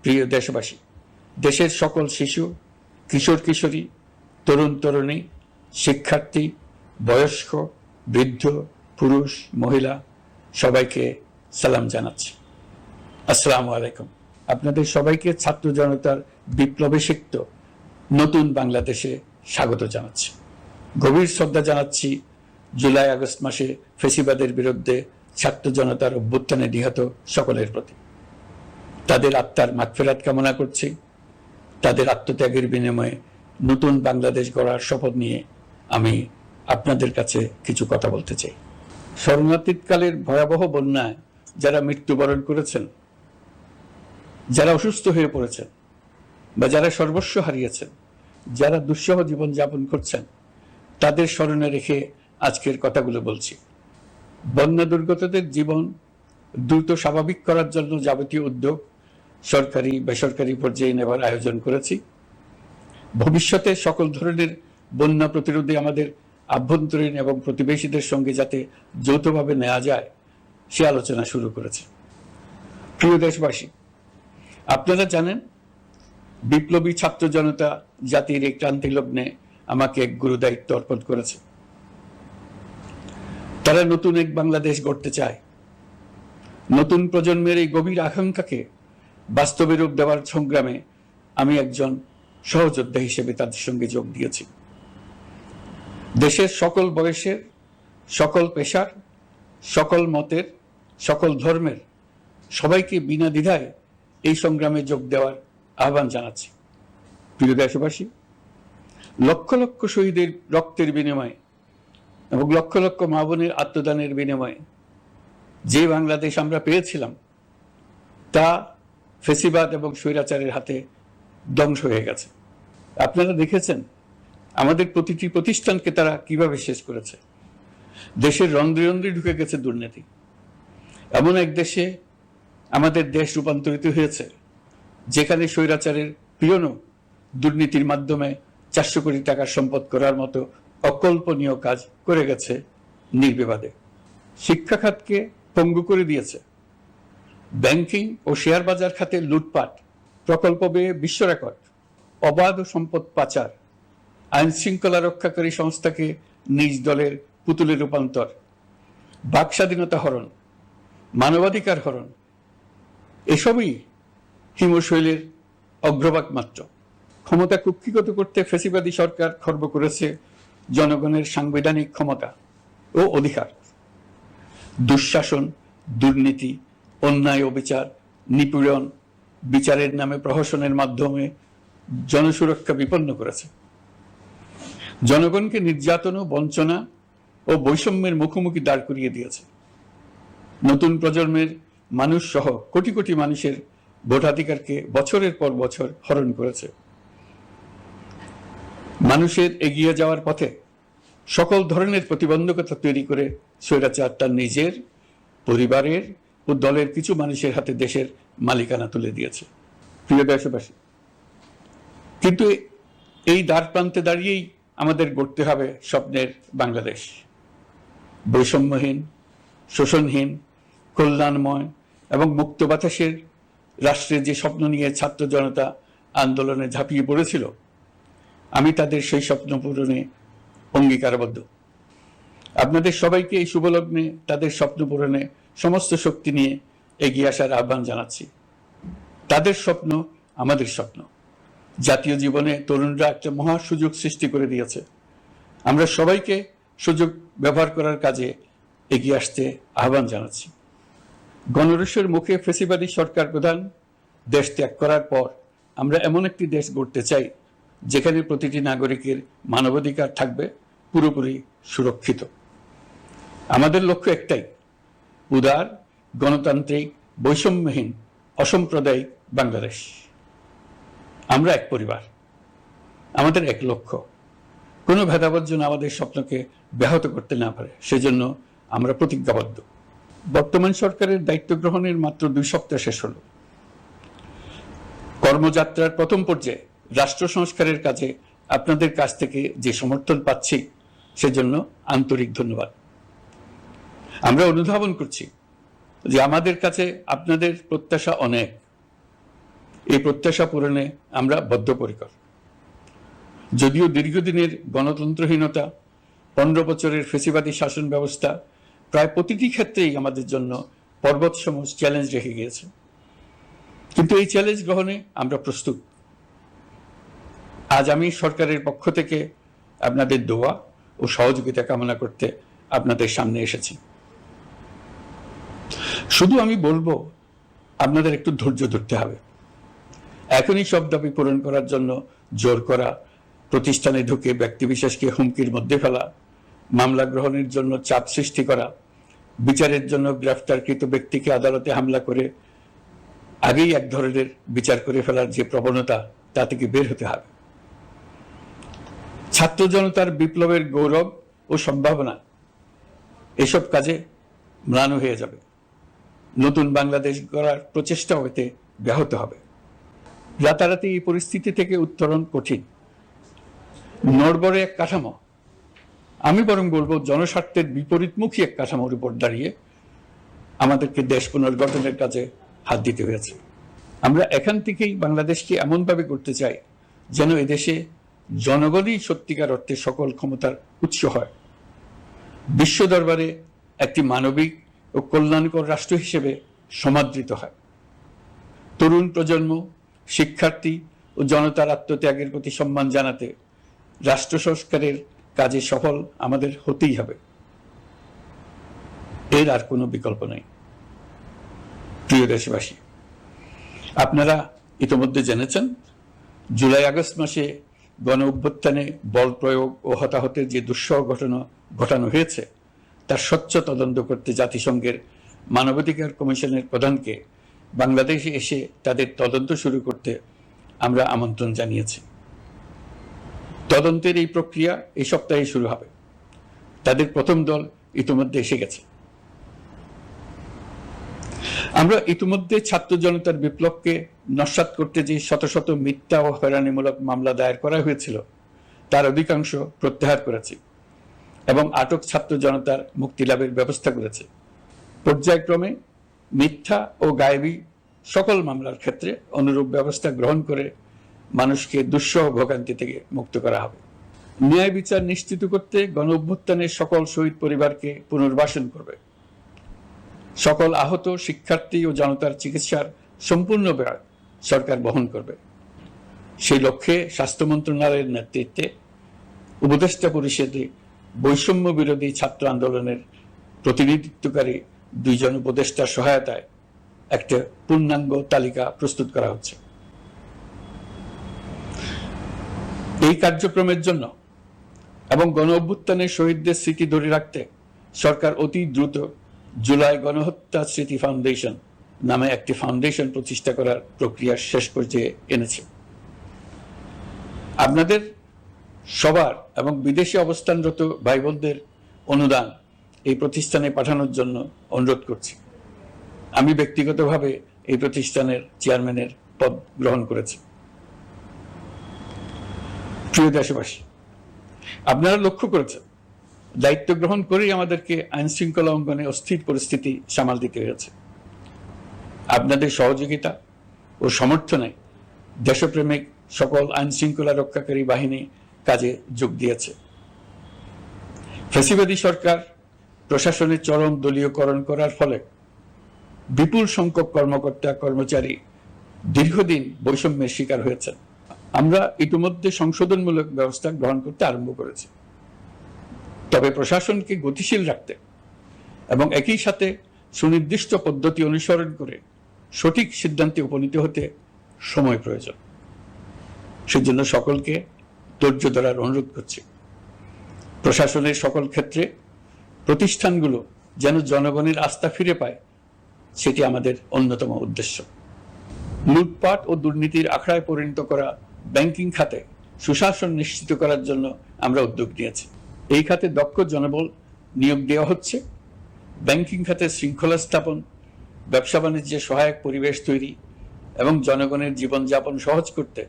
প্রিয় দেশবাসী, দেশের সকল শিশু, কিশোর কিশোরী, তরুণ তরুণী, শিক্ষার্থী, বয়স্ক, বৃদ্ধ, পুরুষ, মহিলা সবাইকে সালাম জানাচ্ছি। আসসালামু আলাইকুম। আপনাদের সবাইকে ছাত্র জনতার বিপ্লবে সিক্ত নতুন বাংলাদেশে স্বাগত জানাচ্ছি। গভীর শ্রদ্ধা জানাচ্ছি জুলাই আগস্ট মাসে ফ্যাসিবাদের বিরুদ্ধে ছাত্র জনতার অভ্যুত্থানে নিহত সকলের প্রতি। তাদের আত্মার মাগফিরাত কামনা করছি। তাদের আত্মত্যাগের বিনিময়ে নতুন বাংলাদেশ গড়ার শপথ নিয়ে আমি আপনাদের কাছে কিছু কথা বলতে চাই। শরণার্থীকালের ভয়াবহ বন্যায় যারা মৃত্যুবরণ করেছেন, যারা অসুস্থ হয়ে পড়েছেন বা যারা সর্বস্ব হারিয়েছেন, যারা দুঃসহ জীবনযাপন করছেন, তাদের স্মরণে রেখে আজকের কথাগুলো বলছি। বন্যা দুর্গতদের জীবন দ্রুত স্বাভাবিক করার জন্য যাবতীয় উদ্যোগ সরকারি বেসরকারি পর্যায়ে নেবার আয়োজন করেছি। ভবিষ্যতে সকল ধরনের বন্যা প্রতিরোধে আমাদের আভ্যন্তরীণ এবং প্রতিবেশীদের সঙ্গে যাতে যৌথভাবে নেওয়া যায় সে আলোচনা শুরু করেছে। প্রিয় দেশবাসী, আপনারা জানেন বিপ্লবী ছাত্র জনতা জাতির এই ক্রান্তি লগ্নে আমাকে এক গুরু দায়িত্ব অর্পণ করেছে। তারা নতুন এক বাংলাদেশ গড়তে চায়। নতুন প্রজন্মের এই গভীর আকাঙ্ক্ষাকে বাস্তবে রূপ দেওয়ার সংগ্রামে আমি একজন সহযোদ্ধা হিসেবে তাদের সঙ্গে যোগ দিয়েছি। দেশের সকল বয়সের, সকল পেশার, সকল মতের, সকল ধর্মের সবাইকে বিনা দ্বিধায় এই সংগ্রামে যোগ দেওয়ার আহ্বান জানাচ্ছি। প্রিয় দেশবাসী, লক্ষ লক্ষ শহীদের রক্তের বিনিময়ে এবং লক্ষ লক্ষ মা বোনের আত্মদানের বিনিময়ে যে বাংলাদেশ আমরা পেয়েছিলাম তা ফ্যাসিবাদ এবং স্বৈরাচারের হাতে ধ্বংস হয়ে গেছে। আপনারা দেখেছেন আমাদের প্রতিটি প্রতিষ্ঠানকে তারা কিভাবে শেষ করেছে। দেশের রন্ধ্রে রন্ধ্রে ঢুকে গেছে দুর্নীতি। এমন এক দেশে আমাদের দেশ রূপান্তরিত হয়েছে যেখানে স্বৈরাচারের পিয়নও দুর্নীতির মাধ্যমে 400 কোটি টাকার সম্পদ করার মতো অকল্পনীয় কাজ করে গেছে নির্বিবাদে। শিক্ষা খাতকে পঙ্গু করে দিয়েছে। ব্যাংকিং ও শেয়ার বাজার খাতে লুটপাট, প্রকল্প ব্যয়ে বিশ্ব রেকর্ড, অবাধ সম্পদ পাচার, আইন শৃঙ্খলা রক্ষাকারী সংস্থাকে নিজ দলের পুতুলে রূপান্তর, বাক স্বাধীনতা হরণ, মানবাধিকার হরণ, এসবই হিমশৈলের অগ্রভাগ মাত্র। ক্ষমতা কুক্ষিগত করতে ফ্যাসিবাদী সরকার খর্ব করেছে জনগণের সাংবিধানিক ক্ষমতা ও অধিকার। দুঃশাসন, দুর্নীতি, অন্যায়, অবিচার, নিপীড়ন, বিচারের নামে প্রহসনের মাধ্যমে জনসুরক্ষা বিপন্ন করেছে। জনগণকে নির্যাতন, বঞ্চনা ও বৈষম্যের মুখোমুখি দাঁড় করিয়ে দিয়েছে। নতুন প্রজন্মের মানুষ সহ কোটি কোটি মানুষের ভোটাধিকারকে বছরের পর বছর হরণ করেছে। মানুষের এগিয়ে যাওয়ার পথে সকল ধরনের প্রতিবন্ধকতা তৈরি করে স্বৈরাচার তার নিজের, পরিবারের ও দলের কিছু মানুষের হাতে দেশের মালিকানা তুলে দিয়েছে। প্রিয় দেশবাসী, কিন্তু এই দ্বার প্রান্তে দাঁড়িয়েই আমাদের গড়তে হবে স্বপ্নের বাংলাদেশ। বৈষম্যহীন, শোষণহীন, কল্যাণময় এবং মুক্ত বাতাসের রাষ্ট্রের যে স্বপ্ন নিয়ে ছাত্র জনতা আন্দোলনে ঝাঁপিয়ে পড়েছিল, আমি তাদের সেই স্বপ্ন পূরণে অঙ্গীকারবদ্ধ। আপনাদের সবাইকে এই শুভলগ্নে তাদের স্বপ্ন পূরণে সমস্ত শক্তি নিয়ে এগিয়ে আসার আহ্বান জানাচ্ছি। তাদের স্বপ্ন আমাদের স্বপ্ন। জাতীয় জীবনে তরুণরা একটা মহা সুযোগ সৃষ্টি করে দিয়েছে। আমরা সবাইকে সুযোগ ব্যবহার করার কাজে এগিয়ে আসতে আহ্বান জানাচ্ছি। গণরোষের মুখে ফ্যাসিবাদী সরকার প্রধান দেশ ত্যাগ করার পর আমরা এমন একটি দেশ গড়তে চাই যেখানে প্রতিটি নাগরিকের মানবাধিকার থাকবে পুরোপুরি সুরক্ষিত। আমাদের লক্ষ্য একটাই, উদার, গণতান্ত্রিক, বৈষম্যহীন, অসাম্প্রদায়িক বাংলাদেশ। আমরা এক পরিবার, আমাদের এক লক্ষ্য। কোনো ভেদাভেদ যেন আমাদের স্বপ্নকে ব্যাহত করতে না পারে, সেজন্য আমরা প্রতিজ্ঞাবদ্ধ। বর্তমান সরকারের দায়িত্ব গ্রহণের মাত্র 2 সপ্তাহ শেষ হলো। কর্মযাত্রার প্রথম পর্যায়ে রাষ্ট্র সংস্কারের কাজে আপনাদের কাছ থেকে যে সমর্থন পাচ্ছি সেজন্য আন্তরিক ধন্যবাদ। আমরা অনুধাবন করছি যে আমাদের কাছে আপনাদের প্রত্যাশা অনেক। এই প্রত্যাশা পূরণে আমরা বদ্ধপরিকর। যদিও দীর্ঘদিনের গণতন্ত্রহীনতা, 15 বছরের ফ্যাসিবাদী শাসন ব্যবস্থা প্রায় প্রতিটি ক্ষেত্রেই আমাদের জন্য পর্বতসম চ্যালেঞ্জ রেখে গিয়েছে, কিন্তু এই চ্যালেঞ্জ গ্রহণে আমরা প্রস্তুত। আজ আমি সরকারের পক্ষ থেকে আপনাদের দোয়া ও সহযোগিতা কামনা করতে আপনাদের সামনে এসেছি। শুধু আমি বলবো, আপনাদের একটু ধৈর্য ধরতে হবে। এখনই সব দাবি পূরণ করার জন্য জোর করা, প্রতিষ্ঠানে ঢুকে ব্যক্তিবিশেষকে হুমকির মধ্যে ফেলা, মামলা গ্রহণের জন্য চাপ সৃষ্টি করা, বিচারের জন্য গ্রেফতারকৃত ব্যক্তিকে আদালতে হামলা করে আগেই এক ধরনের বিচার করে ফেলার যে প্রবণতা, তা থেকে বের হতে হবে। ছাত্র জনতার বিপ্লবের গৌরব ও সম্ভাবনা এসব কাজে ম্লান হয়ে যাবে। নতুন বাংলাদেশ গড়ার প্রচেষ্টা হতে ব্যাহত হবে। রাতারাতি এই পরিস্থিতি থেকে উত্তরণ কঠিন। নড়বড়ে এক কাঠামো, আমি বরং বলবো জনস্বার্থের বিপরীতমুখী এক কাঠামোর উপর দাঁড়িয়ে আমাদেরকে দেশ পুনর্গঠনের কাজে হাত দিতে হয়েছে। আমরা এখান থেকেই বাংলাদেশকে এমনভাবে করতে চাই যেন এদেশে জনগণই সত্যিকার অর্থে সকল ক্ষমতার উৎস হয়, বিশ্ব দরবারে একটি মানবিক ও কল্যাণকর রাষ্ট্র হিসেবে সমাদৃত হয়। তরুণ প্রজন্ম, শিক্ষার্থী ও জনতার আত্মত্যাগের প্রতি সম্মান জানাতে রাষ্ট্র সংস্কারের কাজে সফল আমাদের হতেই হবে। এর আর কোনো বিকল্প নেই। প্রিয় দেশবাসী, আপনারা ইতিমধ্যে জেনেছেন, জুলাই আগস্ট মাসে গণ অভ্যুত্থানে বল প্রয়োগ ও হতাহতের যে দুঃসহ ঘটনা ঘটানো হয়েছে, তার স্বচ্ছ তদন্ত করতে জাতিসংঘের মানবাধিকার কমিশনের প্রধানকে বাংলাদেশে এসে তাদের তদন্ত শুরু করতে আমরা আমন্ত্রণ জানিয়েছি। তদন্তের এই প্রক্রিয়া এই সপ্তাহে শুরু হবে। তাদের প্রথম দল ইতিমধ্যে এসে গেছে। আমরা ইতিমধ্যে ছাত্র জনতার বিপ্লবকে নস্যাৎ করতে যে শত শত মিথ্যা ও হয়রানিমূলক মামলা দায়ের করা হয়েছিল, তার অধিকাংশ প্রত্যাহার করেছি এবং আটক ছাত্র জনতার মুক্তি লাভের ব্যবস্থা করেছে। পর্যায়ক্রমে মিথ্যা ও গায়েবী সকল মামলার ক্ষেত্রে অনুরূপ ব্যবস্থা গ্রহণ করে মানুষকে দুঃসহ ভোগান্তি থেকে মুক্ত করা হবে। ন্যায় বিচার নিশ্চিত করতে গণ অভ্যুত্থানের সকল শহীদ পরিবারকে পুনর্বাসন করবে। সকল আহত শিক্ষার্থী ও জনতার চিকিৎসার সম্পূর্ণ ব্যয় সরকার বহন করবে। সেই লক্ষ্যে স্বাস্থ্য মন্ত্রণালয়ের নেতৃত্বে উপদেষ্টা পরিষদে বৈষম্য বিরোধী ছাত্র আন্দোলনের প্রতিনিধিত্বকারী 2 জন উপদেষ্টার সহায়তায় একটা পূর্ণাঙ্গ তালিকা প্রস্তুত করা হচ্ছে। এই কার্যক্রমের জন্য এবং গণ অভ্যুত্থানের শহীদদের স্মৃতি ধরে রাখতে সরকার অতি দ্রুত জুলাই গণহত্যা স্মৃতি ফাউন্ডেশন নামে একটি ফাউন্ডেশন প্রতিষ্ঠা করার প্রক্রিয়া শেষ পর্যায়ে এনেছে। আপনাদের সবার এবং বিদেশে অবস্থানরত ভাই বোনদের অনুদান এই প্রতিষ্ঠানে পাঠানোর জন্য অনুরোধ করছি। আমি ব্যক্তিগতভাবে এই প্রতিষ্ঠানের চেয়ারম্যানের পদ গ্রহণ করেছি। প্রিয় দেশবাসী, আপনারা লক্ষ্য করেছেন, দায়িত্ব গ্রহণ করেই আমাদেরকে আইন শৃঙ্খলা অঙ্গনে অস্থির পরিস্থিতি সামাল দিতে হয়েছে। আপনাদের সহযোগিতা ও সমর্থনে দেশপ্রেমিক সকল আইন শৃঙ্খলা রক্ষাকারী বাহিনী কাজে যোগ দিয়েছে। ফ্যাসিবাদী সরকার প্রশাসনের চরম দলীয়করণ করার ফলে বিপুল সংখ্যক কর্মকর্তা কর্মচারী দীর্ঘদিন বৈষম্যের শিকার হয়েছেন। আমরা ইতিমধ্যে সংশোধনমূলক ব্যবস্থা গ্রহণ করতে আরম্ভ করেছি। তবে প্রশাসনকে গতিশীল রাখতে এবং একই সাথে সুনির্দিষ্ট পদ্ধতি অনুসরণ করে সঠিক সিদ্ধান্তে উপনীত হতে সময় প্রয়োজন। সেজন্য সকলকে ধৈর্য ধরার অনুরোধ করছি। প্রশাসনের সকল ক্ষেত্রে প্রতিষ্ঠানগুলো যেন জনগণের আস্থা ফিরে পায়, সেটি আমাদের অন্যতম উদ্দেশ্য। লুটপাট ও দুর্নীতির আখড়ায় পরিণত করা ব্যাংকিং খাতে সুশাসন নিশ্চিত করার জন্য আমরা উদ্যোগ নিয়েছি। এই খাতে দক্ষ জনবল নিয়োগ দেওয়া হচ্ছে। ব্যাংকিং খাতে শৃঙ্খলা স্থাপন, ব্যবসা বাণিজ্যে সহায়ক পরিবেশ তৈরি এবং জনগণের জীবনযাপন সহজ করতে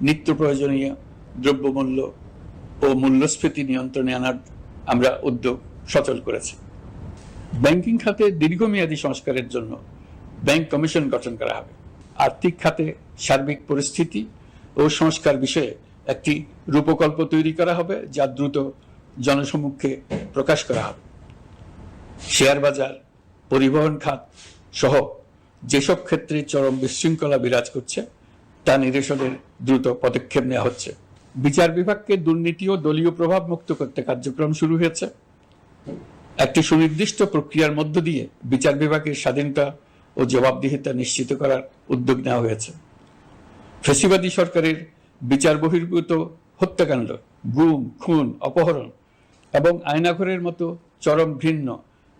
নিত্য প্রয়োজনীয় দ্রব্যমূল্য ও মূল্যস্ফীতি নিয়ন্ত্রণে আনার আমরা উদ্যোগ সচল করেছি। ব্যাংকিং খাতে দীর্ঘমেয়াদী সংস্কারের জন্য ব্যাংক কমিশন গঠন করা হবে। আর্থিক খাতে সার্বিক পরিস্থিতি ও সংস্কার বিষয়ে একটি রূপকল্প তৈরি করা হবে, যা দ্রুত জনসমক্ষে প্রকাশ করা হবে। শেয়ার বাজার, পরিবহন খাত সহ যেসব ক্ষেত্রে চরম বিশৃঙ্খলা বিরাজ করছে তা নিরসনের দ্রুত পদক্ষেপ নেওয়া হচ্ছে। বিচার বিভাগকে দুর্নীতি ও দলীয় প্রভাব মুক্ত করতে কার্যক্রম শুরু হয়েছে। একটি সুনির্দিষ্ট প্রক্রিয়ার মধ্য দিয়ে বিচার বিভাগের স্বাধীনতা ও জবাবদিহিতা নিশ্চিত করার উদ্যোগ নেওয়া হয়েছে। ফ্যাসিবাদী সরকারের বিচার বহির্ভূত হত্যাকাণ্ড, গুম, খুন, অপহরণ এবং আয়নাঘরের মতো চরম ঘৃণ্য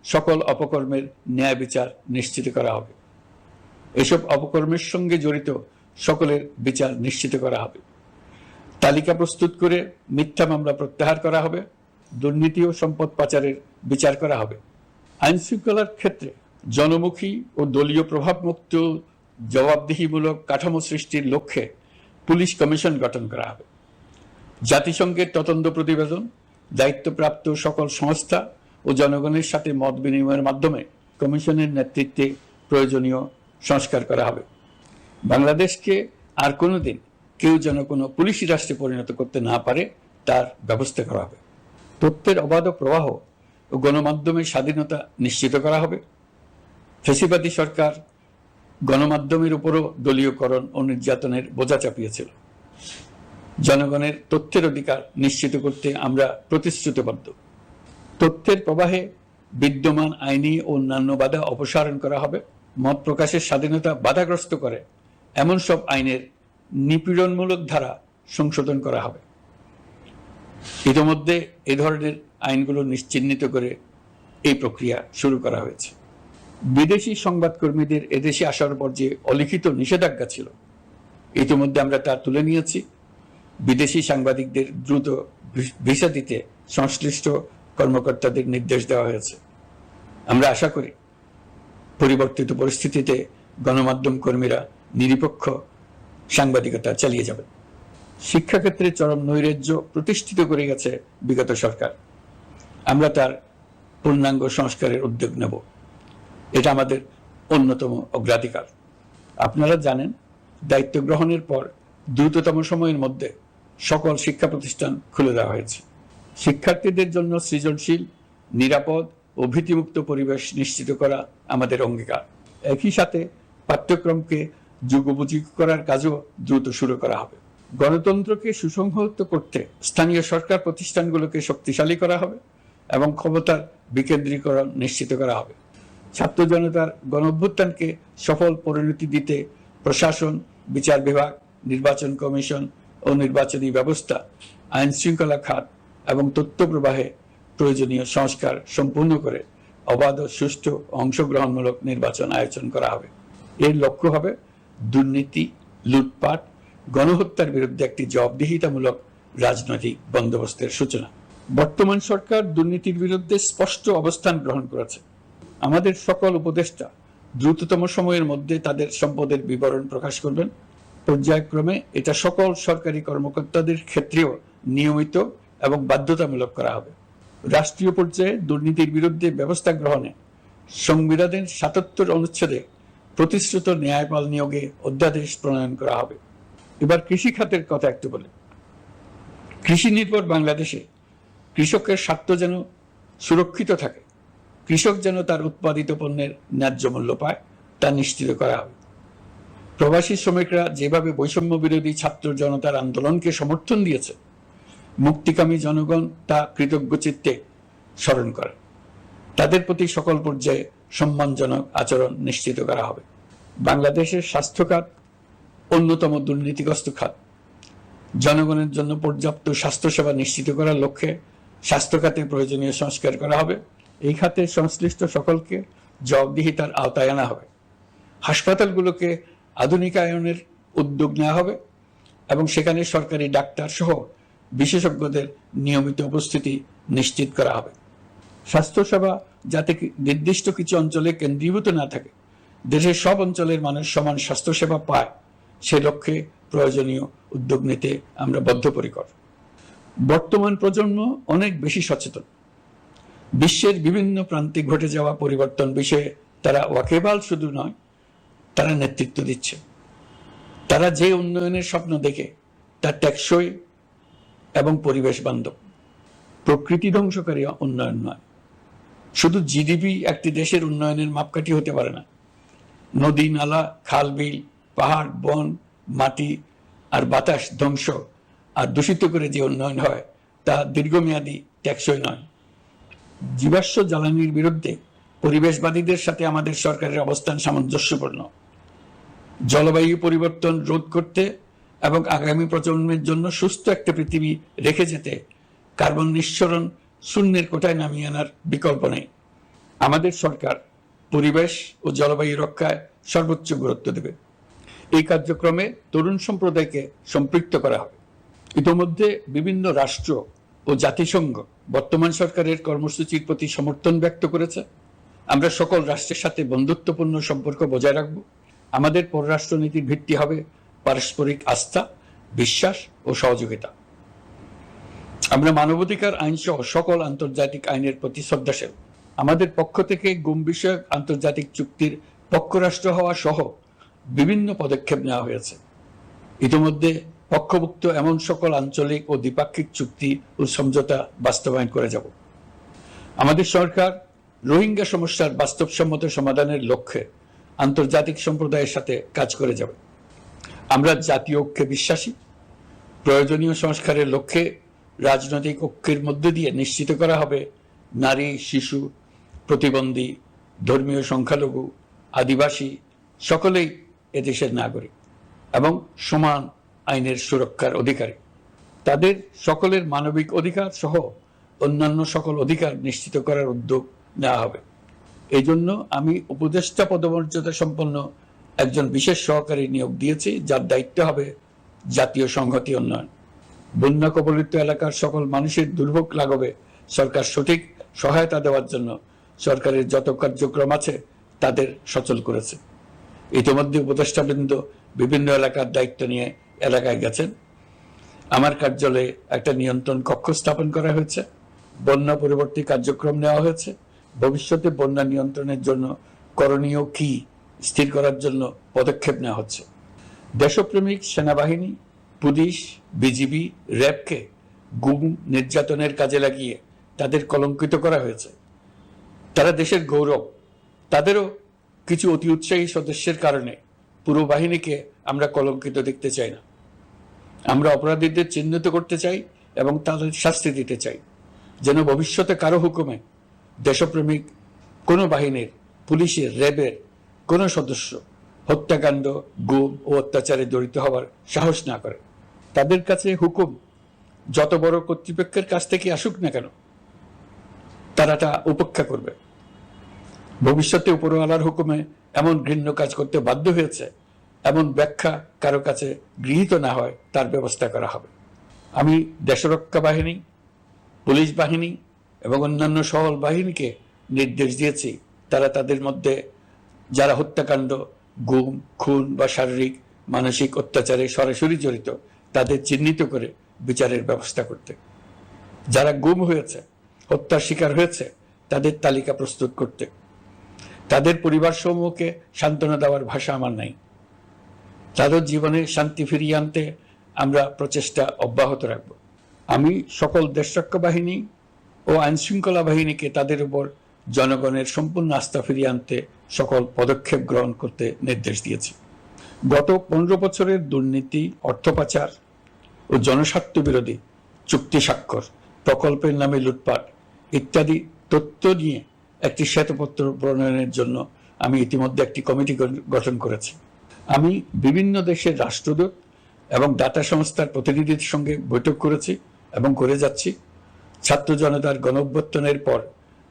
সকল অপকর্মের ন্যায় বিচার নিশ্চিত করা হবে। এসব অপকর্মের সঙ্গে জড়িত সকলের বিচার নিশ্চিত করা হবে। তালিকা প্রস্তুত করে মিথ্যা মামলা প্রত্যাহার করা হবে। দুর্নীতি ও সম্পদ পাচারের বিচার করা হবে। আইন শৃঙ্খলার ক্ষেত্রে জনমুখী ও দলীয় প্রভাবমুক্ত জবাবদিহিমূলক কাঠামো সৃষ্টির লক্ষ্যে পুলিশ কমিশন গঠন করা হবে। জাতিসংঘের তদন্ত প্রতিবেদন, দায়িত্বপ্রাপ্ত সকল সংস্থা ও জনগণের সাথে মত বিনিময়ের মাধ্যমে কমিশনের নেতৃত্বে প্রয়োজনীয় সংস্কার করা হবে। বাংলাদেশকে আর কোনোদিন কেউ যেন কোনো পুলিশি রাষ্ট্রে পরিণত করতে না পারে তার ব্যবস্থা করা হবে। তথ্যের অবাধ প্রবাহ ও গণমাধ্যমের স্বাধীনতা নিশ্চিত করা হবে। ফ্যাসিবাদী সরকার গণমাধ্যমের উপরও দলীয়করণ ও নির্যাতনের বোঝা চাপিয়েছিল। জনগণের তথ্যের অধিকার নিশ্চিত করতে আমরা প্রতিশ্রুতিবদ্ধ। তথ্যের প্রবাহে বিদ্যমান আইনি ও অন্যান্য বাধা অপসারণ করা হবে। মত প্রকাশের স্বাধীনতা বাধাগ্রস্ত করে এমন সব আইনের নিপীড়নমূলক ধারা সংশোধন করা হবে। ইতিমধ্যে এ ধরনের আইনগুলো চিহ্নিত করে এই প্রক্রিয়া শুরু করা হয়েছে। বিদেশি সংবাদকর্মীদের এদেশে আসার পর যে অলিখিত নিষেধাজ্ঞা ছিল, ইতিমধ্যে আমরা তা তুলে নিয়েছি। বিদেশি সাংবাদিকদের দ্রুত ভিসা দিতে সংশ্লিষ্ট কর্মকর্তাদের নির্দেশ দেওয়া হয়েছে। আমরা আশা করি পরিবর্তিত পরিস্থিতিতে গণমাধ্যম কর্মীরা নিরপেক্ষ সাংবাদিকতা চালিয়ে যাবেন। শিক্ষাক্ষেত্রে চরম নৈরাজ্য প্রতিষ্ঠিত করে গেছে বিগত সরকার। আমরা তার পূর্ণাঙ্গ সংস্কারের উদ্যোগ নেব। এটা আমাদের অন্যতম অগ্রাধিকার। আপনারা জানেন, দায়িত্ব গ্রহণের পর দ্রুততম সময়ের মধ্যে সকল শিক্ষা প্রতিষ্ঠান খুলে দেওয়া হয়েছে। শিক্ষার্থীদের জন্য সৃজনশীল, নিরাপদ ও ভীতিমুক্ত পরিবেশ নিশ্চিত করা আমাদের অঙ্গীকার। একই সাথে পাঠ্যক্রমকে যুগোপযোগী করার কাজও দ্রুত শুরু করা হবে। গণতন্ত্রকে সুসংহত করতে স্থানীয় সরকার প্রতিষ্ঠানগুলোকে শক্তিশালী করা হবে এবং ক্ষমতার বিকেন্দ্রীকরণ নিশ্চিত করা হবে। ছাত্র জনতার গণঅভ্যুত্থানকে সফল পরিণতি দিতে প্রশাসন, বিচার বিভাগ, নির্বাচন কমিশন ও নির্বাচনী ব্যবস্থা, আইন শৃঙ্খলা খাত এবং তথ্য প্রবাহে প্রয়োজনীয় সংস্কার সম্পূর্ণ করে অবাধ ও সুষ্ঠু অংশগ্রহণমূলক নির্বাচন আয়োজন করা হবে। এর লক্ষ্য হবে দুর্নীতি, লুটপাট, গণহত্যার বিরুদ্ধে একটি জবাবদিহিতামূলক রাজনৈতিক বন্দোবস্তের সূচনা। বর্তমান সরকার দুর্নীতির বিরুদ্ধে স্পষ্ট অবস্থান গ্রহণ করেছে। আমাদের সকল উপদেষ্টা দ্রুততম সময়ের মধ্যে তাদের সম্পদের বিবরণ প্রকাশ করবেন। পর্যায়ক্রমে এটা সকল সরকারি কর্মকর্তাদের ক্ষেত্রেও নিয়মিত এবং বাধ্যতামূলক করা হবে। রাষ্ট্রীয় পর্যায়ে দুর্নীতির বিরুদ্ধে ব্যবস্থা গ্রহণে সংবিধানের ৭৭ অনুচ্ছেদে প্রতিশ্রুত ন্যায়পাল নিয়োগে অধ্যাদেশ প্রণয়ন করা হবে। এবার কৃষি খাতের কথা একটু বলি। কৃষি নির্ভর বাংলাদেশে কৃষকের স্বার্থ যেন সুরক্ষিত থাকে, কৃষক যেন তার উৎপাদিত পণ্যের ন্যায্য মূল্য পায়, তা নিশ্চিত করা হবে। প্রবাসী শ্রমিকরা যেভাবে বৈষম্য বিরোধী ছাত্র জনতার আন্দোলনকে সমর্থন দিয়েছে, মুক্তিকামী জনগণ তা কৃতজ্ঞ চিত্তে স্মরণ করে। তাদের প্রতি সকল পর্যায়ে সম্মানজনক আচরণ নিশ্চিত করা হবে। বাংলাদেশের স্বাস্থ্য খাত অন্যতম দুর্নীতিগ্রস্ত খাত। জনগণের জন্য পর্যাপ্ত স্বাস্থ্যসেবা নিশ্চিত করার লক্ষ্যে স্বাস্থ্য খাতে প্রয়োজনীয় সংস্কার করা হবে। এই খাতে সংশ্লিষ্ট সকলকে জবাবদিহিতার আওতায় আনা হবে। হাসপাতালগুলোকে আধুনিকায়নের উদ্যোগ নেওয়া হবে এবং সেখানে সরকারি ডাক্তার সহ বিশেষজ্ঞদের নিয়মিত উপস্থিতি নিশ্চিত করা হবে। স্বাস্থ্যসেবা যাতে নির্দিষ্ট কিছু অঞ্চলে কেন্দ্রীভূত না থাকে, দেশের সব অঞ্চলের মানুষ সমান স্বাস্থ্যসেবা পায়, সে লক্ষ্যে প্রয়োজনীয় উদ্যোগ নিতে আমরা বদ্ধপরিকর। বর্তমান প্রজন্ম অনেক বেশি সচেতন। বিশ্বের বিভিন্ন প্রান্তে ঘটে যাওয়া পরিবর্তন বিষয়ে তারা ওয়াকিবহাল শুধু নয়, তারা নেতৃত্ব দিচ্ছে। তারা যে উন্নয়নের স্বপ্ন দেখে তা টেকসই এবং পরিবেশ বান্ধব, প্রকৃতি ধ্বংসকারী উন্নয়ন নয়। শুধু জিডিপি একটি দেশের উন্নয়নের মাপকাঠি হতে পারে না। নদী, নালা, খাল, বিল, পাহাড়, বন, মাটি আর বাতাস ধ্বংস আর দূষিত করে যে উন্নয়ন হয় তা দীর্ঘমেয়াদী, টেকসই নয়। জীবাশ্ম জ্বালানির বিরুদ্ধে পরিবেশবাদীদের সাথে আমাদের সরকারের অবস্থান সামঞ্জস্যপূর্ণ। জলবায়ু পরিবর্তন রোধ করতে এবং আগামী প্রজন্মের জন্য সুস্থ একটা পৃথিবী রেখে যেতে কার্বন নিঃসরণ শূন্যের কোটায় নামিয়ে আনার বিকল্প নেই। আমাদের সরকার পরিবেশ ও জলবায়ু রক্ষায় সর্বোচ্চ গুরুত্ব দেবে। এই কার্যক্রমে তরুণ সম্প্রদায়কে সম্পৃক্ত করা হবে। ইতোমধ্যে বিভিন্ন রাষ্ট্র ও জাতিসংঘ বর্তমান সরকারের কর্মসূচির প্রতি সমর্থন ব্যক্ত করেছে। আমরা সকল রাষ্ট্রের সাথে বন্ধুত্বপূর্ণ সম্পর্ক বজায় রাখব। আমাদের পররাষ্ট্রনীতির ভিত্তি হবে পারস্পরিক আস্থা, বিশ্বাস ও সহযোগিতা। আমরা মানবাধিকার আইন সহ সকল আন্তর্জাতিক আইনের প্রতি শ্রদ্ধাশীল। আমাদের পক্ষ থেকে গুম বিষয়ক আন্তর্জাতিক চুক্তির পক্ষরাষ্ট্র হওয়া সহ বিভিন্ন পদক্ষেপ নেওয়া হয়েছে। ইতিমধ্যে পক্ষভুক্ত এমন সকল আঞ্চলিক ও দ্বিপাক্ষিক চুক্তি ও সমঝোতা বাস্তবায়ন করে যাব। আমাদের সরকার রোহিঙ্গা সমস্যার বাস্তবসম্মত সমাধানের লক্ষ্যে আন্তর্জাতিক সম্প্রদায়ের সাথে কাজ করে যাবে। আমরা জাতীয় ঐক্যে বিশ্বাসী। প্রয়োজনীয় সংস্কারের লক্ষ্যে রাজনৈতিক ঐক্যের মধ্য দিয়ে নিশ্চিত করা হবে নারী, শিশু, প্রতিবন্ধী, ধর্মীয় সংখ্যালঘু, আদিবাসী সকলেই এদেশের নাগরিক এবং সমান আইনের সুরক্ষার অধিকারী। তাদের সকলের মানবিক অধিকার সহ অন্যান্য সকল অধিকার নিশ্চিত করার উদ্যোগ নেওয়া হবে। এই জন্য আমি উপদেষ্টা পদমর্যাদা সম্পন্ন একজন বিশেষ সহকারী নিয়োগ দিয়েছি, যার দায়িত্ব হবে জাতীয় সংহতি উন্নয়ন। বন্যা কবলিত এলাকার সকল মানুষের দুর্ভোগ লাঘবে সরকার সঠিক সহায়তা দেওয়ার জন্য সরকারের যত কার্যক্রম আছে তাদের সচল করেছে। ইতিমধ্যে উপদেষ্টাবৃন্দ বিভিন্ন এলাকার দায়িত্ব নিয়ে এলাকায় গেছেন। আমার কার্যালয়ে একটা নিয়ন্ত্রণ কক্ষ স্থাপন করা হয়েছে। বন্যা পরবর্তী কার্যক্রম নেওয়া হয়েছে। ভবিষ্যতে বন্যা নিয়ন্ত্রণের জন্য করণীয় কি স্থির করার জন্য পদক্ষেপ নেওয়া হচ্ছে। দেশপ্রেমিক সেনাবাহিনী, পুলিশ, বিজিবি, র্যাবকে গুম নির্যাতনের কাজে লাগিয়ে তাদের কলঙ্কিত করা হয়েছে। তারা দেশের গৌরব। তাদেরও কিছু অতি উৎসাহী সদস্যের কারণে পুরো বাহিনীকে আমরা কলঙ্কিত দেখতে চাই না। আমরা অপরাধীদের চিহ্নিত করতে চাই এবং তাদের শাস্তি দিতে চাই, যেন ভবিষ্যতে কারো হুকুমে দেশপ্রেমিক কোনো বাহিনীর, পুলিশের, র্যাবের কোনো সদস্য হত্যাকাণ্ড, গুম ও অত্যাচারে জড়িত হওয়ার সাহস না করে। তাদের কাছে হুকুম যত বড় কর্তৃপক্ষের কাছ থেকে আসুক না কেন, তারা তা উপেক্ষা করবে। ভবিষ্যতে উপরওয়ালার হুকুমে এমন ঘৃণ্য কাজ করতে বাধ্য হয়েছে এমন ব্যাখ্যা কারো কাছে গৃহীত না হয় তার ব্যবস্থা করা হবে। আমি দেশরক্ষা বাহিনী, পুলিশ বাহিনী এবং অন্যান্য সহল বাহিনীকে নির্দেশ দিয়েছি তারা তাদের মধ্যে যারা হত্যাকাণ্ড, গুম, খুন বা শারীরিক মানসিক অত্যাচারে সরাসরি জড়িত তাদের চিহ্নিত করে বিচারের ব্যবস্থা করতে। যারা গুম হয়েছে, হত্যার শিকার হয়েছে তাদের তালিকা প্রস্তুত করতে। তাদের পরিবার সমূহকে সান্ত্বনা দেওয়ার ভাষা আমার নাই। তাদের জীবনে শান্তি ফিরিয়ে আনতে আমরা প্রচেষ্টা অব্যাহত রাখব। আমি সকল দেশরক্ষা বাহিনী ও আইনশৃঙ্খলা বাহিনীকে তাদের উপর জনগণের সম্পূর্ণ আস্থা ফিরিয়ে আনতে সকল পদক্ষেপ গ্রহণ করতে নির্দেশ দিয়েছি। গত 15 বছরের দুর্নীতি, অর্থ পাচার ও জনস্বার্থ বিরোধী চুক্তি স্বাক্ষর, প্রকল্পের নামে লুটপাট ইত্যাদি তথ্য নিয়ে একটি শ্বেতপত্র প্রণয়নের জন্য আমি ইতিমধ্যে একটি কমিটি গঠন করেছি। আমি বিভিন্ন দেশের রাষ্ট্রদূত এবং দাতা সংস্থার প্রতিনিধিদের সঙ্গে বৈঠক করেছি এবং করে যাচ্ছি। ছাত্র জনতার গণঅভ্যুত্থানের পর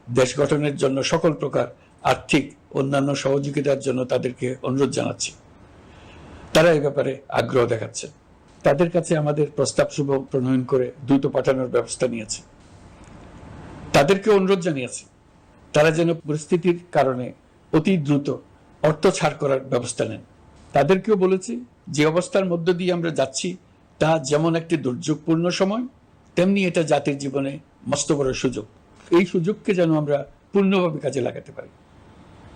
দেশ গঠনের জন্য সকল প্রকার আর্থিক অন্যান্য সহযোগিতার জন্য তাদেরকে অনুরোধ জানাচ্ছি। তারা এই ব্যাপারে আগ্রহ দেখাচ্ছে। তাদের কাছে আমাদের প্রস্তাব শুভ প্রণয়ন করে দ্রুত পাঠানোর ব্যবস্থা নিয়েছে। তাদেরকে অনুরোধ জানিয়েছি তারা যেন পরিস্থিতির কারণে অতি দ্রুত অর্থ ছাড় করার ব্যবস্থা নেন। তাদেরকেও বলেছি যে অবস্থার মধ্য দিয়ে আমরা যাচ্ছি তা যেমন একটি দুর্যোগপূর্ণ সময়, তেমনি এটা জাতির জীবনে মস্ত বড় সুযোগ। এই সুযোগকে যেন আমরা পূর্ণভাবে কাজে লাগাতে পারি,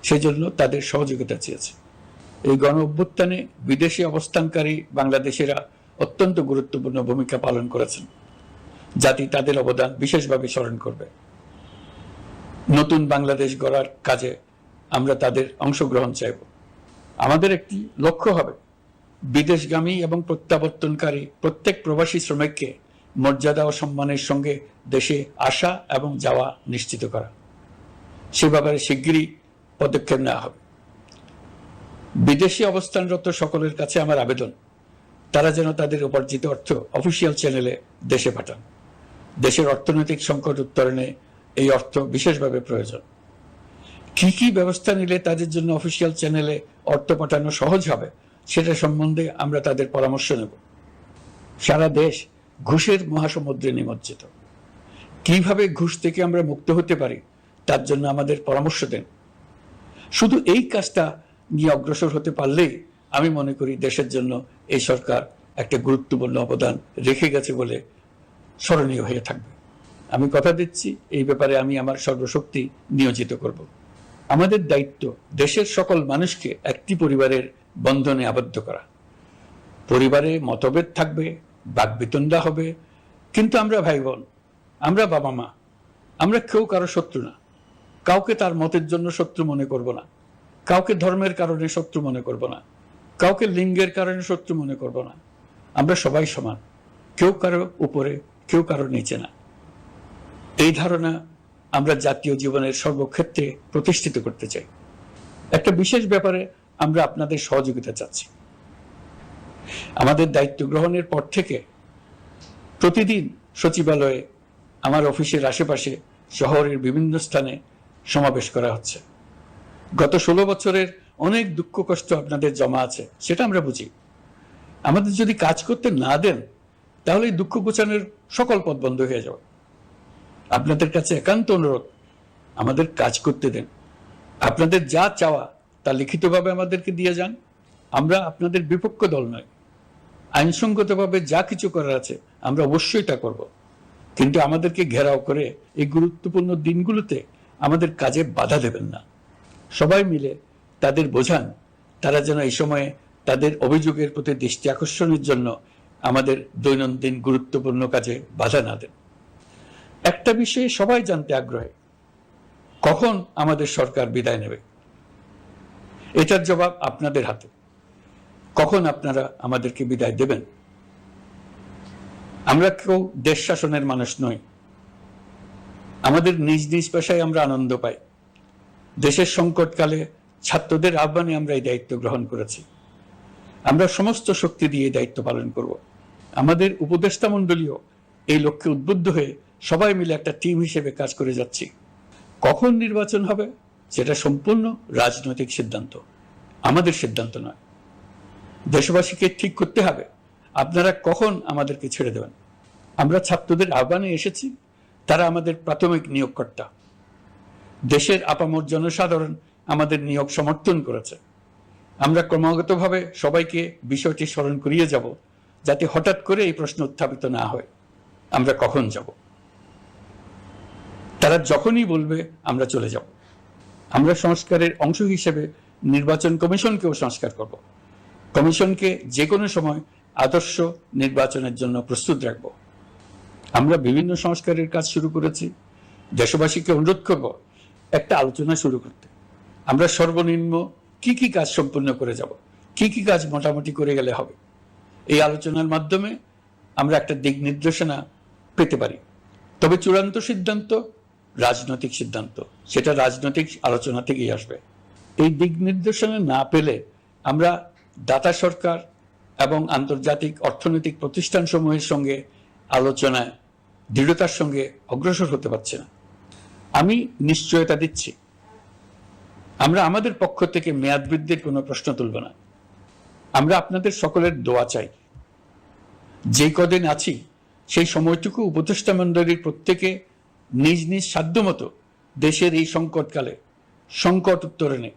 সেই জন্য তাদের সহযোগিতা চেয়েছি। এই গণ অভ্যুত্থানে বিদেশে অবস্থানকারী বাংলাদেশিরা অত্যন্ত গুরুত্বপূর্ণ ভূমিকা পালন করেছেন। জাতি তাদের অবদান বিশেষভাবে স্মরণ করবে। নতুন বাংলাদেশ গড়ার কাজে আমরা তাদের অংশগ্রহণ চাইব। আমাদের একটি লক্ষ্য হবে বিদেশগামী এবং প্রত্যাবর্তনকারী প্রত্যেক প্রবাসী শ্রমিককে মর্যাদা ও সম্মানের সঙ্গে দেশে আসা এবং যাওয়া নিশ্চিত করা। সে ব্যাপারে শিগগিরই পদক্ষেপ নেওয়া হবে। বিদেশে অবস্থানরত সকলের কাছে আমার আবেদন, তারা যেন তাদের উপার্জিত অর্থ অফিসিয়াল চ্যানেলে দেশে পাঠান। দেশের অর্থনৈতিক সংকট উত্তরণে এই অর্থ বিশেষভাবে প্রয়োজন। কি কি ব্যবস্থা নিলে তাদের জন্য অফিসিয়াল চ্যানেলে অর্থ পাঠানো সহজ হবে সেটা সম্বন্ধে আমরা তাদের পরামর্শ নেব। সারা দেশ ঘুষের মহাসমুদ্রে নিমজ্জিত। কিভাবে ঘুষ থেকে আমরা মুক্ত হতে পারি তার জন্য আমাদের পরামর্শ দেন। শুধু এই কাজটা নিয়ে অগ্রসর হতে পারলেই আমি মনে করি দেশের জন্য এই সরকার একটা গুরুত্বপূর্ণ অবদান রেখে গেছে বলে স্মরণীয় হয়ে থাকবে। আমি কথা দিচ্ছি, এই ব্যাপারে আমি আমার সর্বশক্তি নিয়োজিত করব। আমাদের দায়িত্ব দেশের সকল মানুষকে একটি পরিবারের বন্ধনে আবদ্ধ করা। পরিবারে মতভেদ থাকবে, বাকবিতণ্ডা হবে, কিন্তু আমরা ভাই বোন, আমরা বাবা মা, আমরা কেউ কারো শত্রু না। কাউকে তার মতের জন্য শত্রু মনে করব না, কাউকে ধর্মের কারণে শত্রু মনে করব না, কাউকে লিঙ্গের কারণে শত্রু মনে করব না। আমরা সবাই সমান, কেউ কারো উপরে, কেউ কারো নিচে না। এই ধারণা আমরা জাতীয় জীবনের সর্বক্ষেত্রে প্রতিষ্ঠিত করতে চাই। একটা বিশেষ ব্যাপারে আমরা আপনাদের সহযোগিতা চাচ্ছি। আমাদের দায়িত্ব গ্রহণের পর থেকে প্রতিদিন সচিবালয়ে, আমার অফিসের আশেপাশে, শহরের বিভিন্ন স্থানে সমাবেশ করা হচ্ছে। গত 16 বছরের অনেক দুঃখ কষ্ট আপনাদের জমা আছে, সেটা আমরা বুঝি। আমাদের যদি কাজ করতে না দেন তাহলে এই দুঃখ ঘোচানোর সকল পথ বন্ধ হয়ে যাবে। আপনাদের কাছে একান্ত অনুরোধ, আমাদের কাজ করতে দেন। আপনাদের যা চাওয়া তা লিখিতভাবে আমাদেরকে দিয়ে যান। আমরা আপনাদের বিপক্ষ দল নয়। আইনসঙ্গতভাবে যা কিছু করার আছে আমরা অবশ্যই তা করব, কিন্তু আমাদেরকে ঘেরাও করে এই গুরুত্বপূর্ণ দিনগুলোতে আমাদের কাজে বাধা দেবেন না। সবাই মিলে তাদের বোঝান, তারা যেন এই সময়ে তাদের অভিযোগের প্রতি দৃষ্টি আকর্ষণের জন্য আমাদের দৈনন্দিন গুরুত্বপূর্ণ কাজে বাধা না দেন। একটা বিষয়ে সবাই জানতে আগ্রহী, কখন আমাদের সরকার বিদায় নেবে। এটার জবাব আপনাদের হাতে। কখন আপনারা আমাদেরকে বিদায় দেবেন? আমরা কেউ দেশ শাসনের মানুষ নই। আমাদের নিজ নিজ পেশায় আমরা আনন্দ পাই। দেশের সংকটকালে ছাত্রদের আহ্বানে আমরা এই দায়িত্ব গ্রহণ করেছি। আমরা সমস্ত শক্তি দিয়ে এই দায়িত্ব পালন করব। আমাদের উপদেষ্টা মণ্ডলীও এই লক্ষ্যে উদ্বুদ্ধ হয়ে সবাই মিলে একটা টিম হিসেবে কাজ করে যাচ্ছি। কখন নির্বাচন হবে সেটা সম্পূর্ণ রাজনৈতিক সিদ্ধান্ত, আমাদের সিদ্ধান্ত নয়। দেশবাসীকে ঠিক করতে হবে আপনারা কখন আমাদেরকে ছেড়ে দেবেন। আমরা ছাত্রদের আহ্বানে এসেছি, তারা আমাদের প্রাথমিক নিয়োগকর্তা। দেশের আপামর জনসাধারণ আমাদের নিয়োগ সমর্থন করেছে। আমরা ক্রমাগতভাবে সবাইকে বিষয়টি স্মরণ করিয়ে যাব, যাতে হঠাৎ করে এই প্রশ্ন উত্থাপিত না হয়, আমরা কখন যাব। তারা যখনই বলবে আমরা চলে যাব। আমরা সংস্কারের অংশ হিসেবে নির্বাচন কমিশনকেও সংস্কার করব। কমিশনকে যে কোনো সময় আদর্শ নির্বাচনের জন্য প্রস্তুত রাখব। আমরা বিভিন্ন সংস্কারের কাজ শুরু করেছি। দেশবাসীকে অনুরোধ করব একটা আলোচনা শুরু করতে। আমরা সর্বনিম্ন কি কি কাজ সম্পূর্ণ করে যাব, কি কি কাজ মোটামুটি করে গেলে হবে। এই আলোচনার মাধ্যমে আমরা একটা দিক নির্দেশনা পেতে পারি। তবে চূড়ান্ত সিদ্ধান্ত রাজনৈতিক সিদ্ধান্ত, সেটা রাজনৈতিক আলোচনা থেকেই আসবে। এই দিক নির্দেশনা না পেলে আমরা দাতা সরকার এবং আন্তর্জাতিক অর্থনৈতিক প্রতিষ্ঠানসমূহের সঙ্গে আলোচনায় দৃঢ়তার সঙ্গে অগ্রসর হতে পারছি না। আমি নিশ্চয়তা দিচ্ছি, আমরা আমাদের পক্ষ থেকে মেয়াদ বৃদ্ধির কোনো প্রশ্ন তুলব না। আমরা আপনাদের সকলের দোয়া চাই। যে কদিন আছি সেই সময়টুকু উপদেষ্টা মণ্ডলীর প্রত্যেকে নিজ নিজ সাধ্যমতো দেশের এই সংকটকালে সংকট উত্তরণে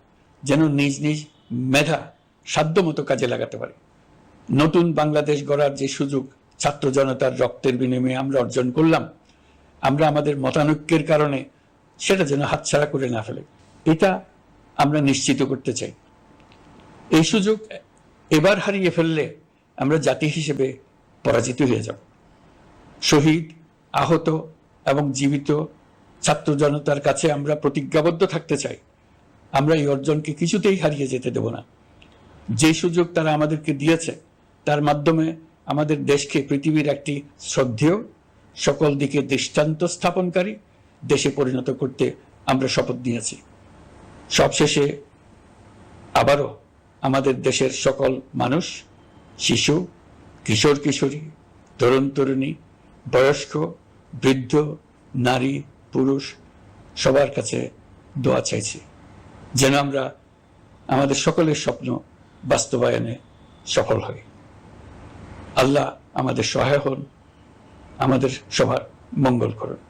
যেন নিজ নিজ মেধা সাধ্যমতো কাজে লাগাতে পারে। নতুন বাংলাদেশ গড়ার যে সুযোগ ছাত্র জনতার রক্তের বিনিময়ে আমরা অর্জন করলাম, আমরা আমাদের মতানৈক্যের কারণে সেটা যেন হাতছাড়া করে না ফেলে, এটা আমরা নিশ্চিত করতে চাই। এই সুযোগ এবার হারিয়ে ফেললে আমরা জাতি হিসেবে পরাজিত হয়ে যাব। শহীদ, আহত এবং জীবিত ছাত্র জনতার কাছে আমরা প্রতিজ্ঞাবদ্ধ থাকতে চাই, আমরা এই অর্জনকে কিছুতেই হারিয়ে যেতে দেব না। যে সুযোগ তারা আমাদেরকে দিয়েছে তার মাধ্যমে আমাদের দেশকে পৃথিবীর একটি শ্রদ্ধেয়, সকল দিকে দৃষ্টান্ত স্থাপনকারী দেশে পরিণত করতে আমরা শপথ নিয়েছি। সবশেষে আবারও আমাদের দেশের সকল মানুষ, শিশু, কিশোর কিশোরী, তরুণ তরুণী, বয়স্ক, বৃদ্ধ, নারী, পুরুষ সবার কাছে দোয়া চাইছি যেন আমরা আমাদের সকলের স্বপ্ন বাস্তবায়নে সফল হই। আল্লাহ আমাদের সহায় হন, আমাদের সবার মঙ্গল করুন।